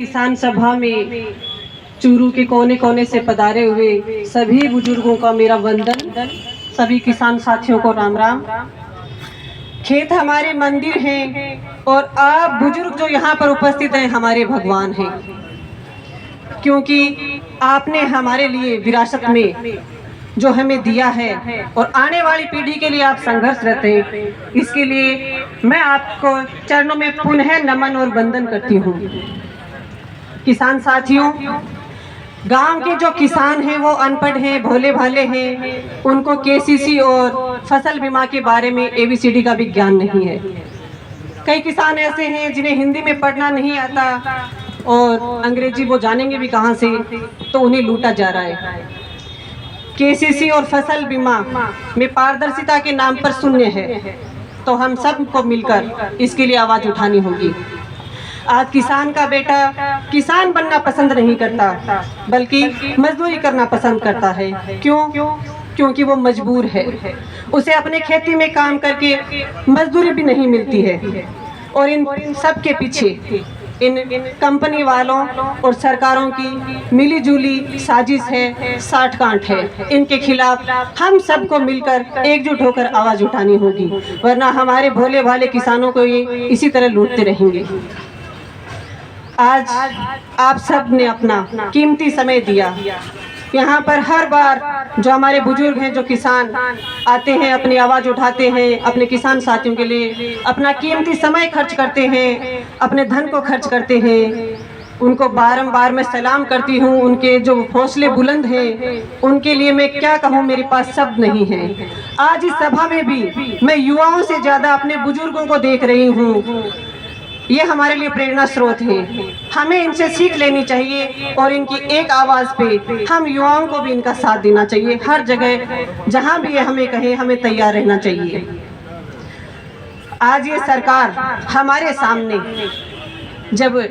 किसान सभा में चूरू के कोने कोने से पधारे हुए सभी बुजुर्गों का मेरा वंदन, सभी किसान साथियों को राम राम। खेत हमारे मंदिर हैं और आप बुजुर्ग जो यहाँ पर उपस्थित हैं हमारे भगवान हैं, क्योंकि आपने हमारे लिए विरासत में जो हमें दिया है और आने वाली पीढ़ी के लिए आप संघर्षरत हैं। इसके लिए मैं आपको चरणों में पुनः नमन और वंदन करती हूँ। किसान साथियों, गांव के जो किसान हैं वो अनपढ़ हैं, भोले भाले हैं, उनको केसीसी और फसल बीमा के बारे में एबीसीडी का भी ज्ञान नहीं है। कई किसान ऐसे हैं जिन्हें हिंदी में पढ़ना नहीं आता और अंग्रेजी वो जानेंगे भी कहाँ से, तो उन्हें लूटा जा रहा है। केसीसी और फसल बीमा में पारदर्शिता के नाम पर शून्य है, तो हम सबको मिलकर इसके लिए आवाज़ उठानी होगी। आज किसान का बेटा किसान बनना पसंद नहीं करता, बल्कि मजदूरी करना पसंद करता है। क्यों? क्योंकि वो मजबूर है, उसे अपने खेती में काम करके मजदूरी भी नहीं मिलती है। और इन सब के पीछे इन कंपनी वालों और सरकारों की मिलीजुली साजिश है, साठगांठ है। इनके खिलाफ हम सबको मिलकर एकजुट होकर आवाज़ उठानी होगी, वरना हमारे भोले भाले किसानों को ये इसी तरह लूटते रहेंगे। आज आप सब ने अपना कीमती समय दिया। यहाँ पर हर बार जो हमारे बुजुर्ग हैं, जो किसान आते हैं, अपनी आवाज़ उठाते हैं, अपने किसान साथियों के लिए अपना कीमती समय खर्च करते हैं, अपने धन को खर्च करते हैं। उनको बारंबार मैं सलाम करती हूँ। उनके जो हौसले बुलंद हैं, उनके लिए मैं क्या कहूँ, मेरे पास शब्द नहीं है। आज इस सभा में भी मैं युवाओं से ज़्यादा अपने बुजुर्गों को देख रही हूँ। ये हमारे लिए प्रेरणा स्रोत है, हमें इनसे सीख लेनी चाहिए और इनकी एक आवाज़ पे हम युवाओं को भी इनका साथ देना चाहिए। हर जगह जहाँ भी ये हमें कहे, हमें तैयार रहना चाहिए। आज ये सरकार हमारे सामने जब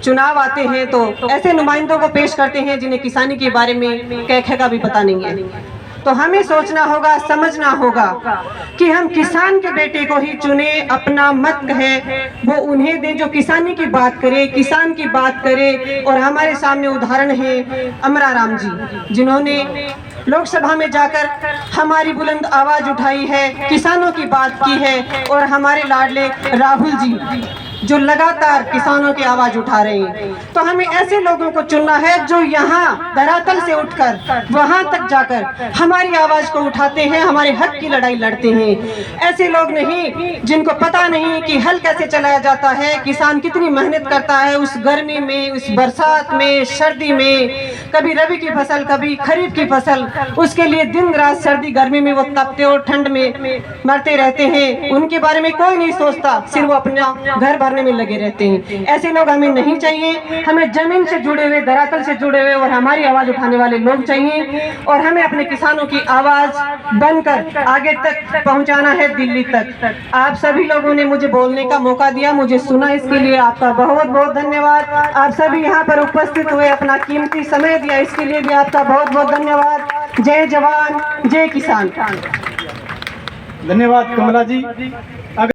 चुनाव आते हैं तो ऐसे नुमाइंदों को पेश करते हैं जिन्हें किसानी के बारे में कै का भी पता नहीं है। तो हमें सोचना होगा, समझना होगा कि हम किसान के बेटे को ही चुने, अपना मत कहे वो उन्हें दे जो किसानी की बात करे, किसान की बात करे। और हमारे सामने उदाहरण है अमरा राम जी, जिन्होंने लोकसभा में जाकर हमारी बुलंद आवाज़ उठाई है, किसानों की बात की है। और हमारे लाडले राहुल जी जो लगातार किसानों की आवाज़ उठा रहे हैं। तो हमें ऐसे लोगों को चुनना है जो यहाँ धरातल से उठकर वहाँ तक जाकर हमारी आवाज़ को उठाते हैं, हमारे हक की लड़ाई लड़ते हैं। ऐसे लोग नहीं जिनको पता नहीं कि हल कैसे चलाया जाता है, किसान कितनी मेहनत करता है उस गर्मी में, उस बरसात में, सर्दी में, कभी रबी की फसल, कभी खरीफ की फसल, उसके लिए दिन रात सर्दी गर्मी में वो तपते और ठंड में मरते रहते हैं। उनके बारे में कोई नहीं सोचता, सिर्फ वो अपना घर भरने में लगे रहते हैं। ऐसे लोग हमें नहीं चाहिए। हमें जमीन से जुड़े हुए, धरातल से जुड़े हुए और हमारी आवाज़ उठाने वाले लोग चाहिए। और हमें अपने किसानों की आवाज़ बनकर आगे तक पहुंचाना है, दिल्ली तक। आप सभी लोगों ने मुझे बोलने का मौका दिया, मुझे सुना, इसके लिए आपका बहुत बहुत धन्यवाद। आप सभी यहाँ पर उपस्थित हुए, अपना कीमती समय दिया, इसके लिए भी आपका बहुत बहुत धन्यवाद। जय जवान, जय किसान। धन्यवाद कमला जी।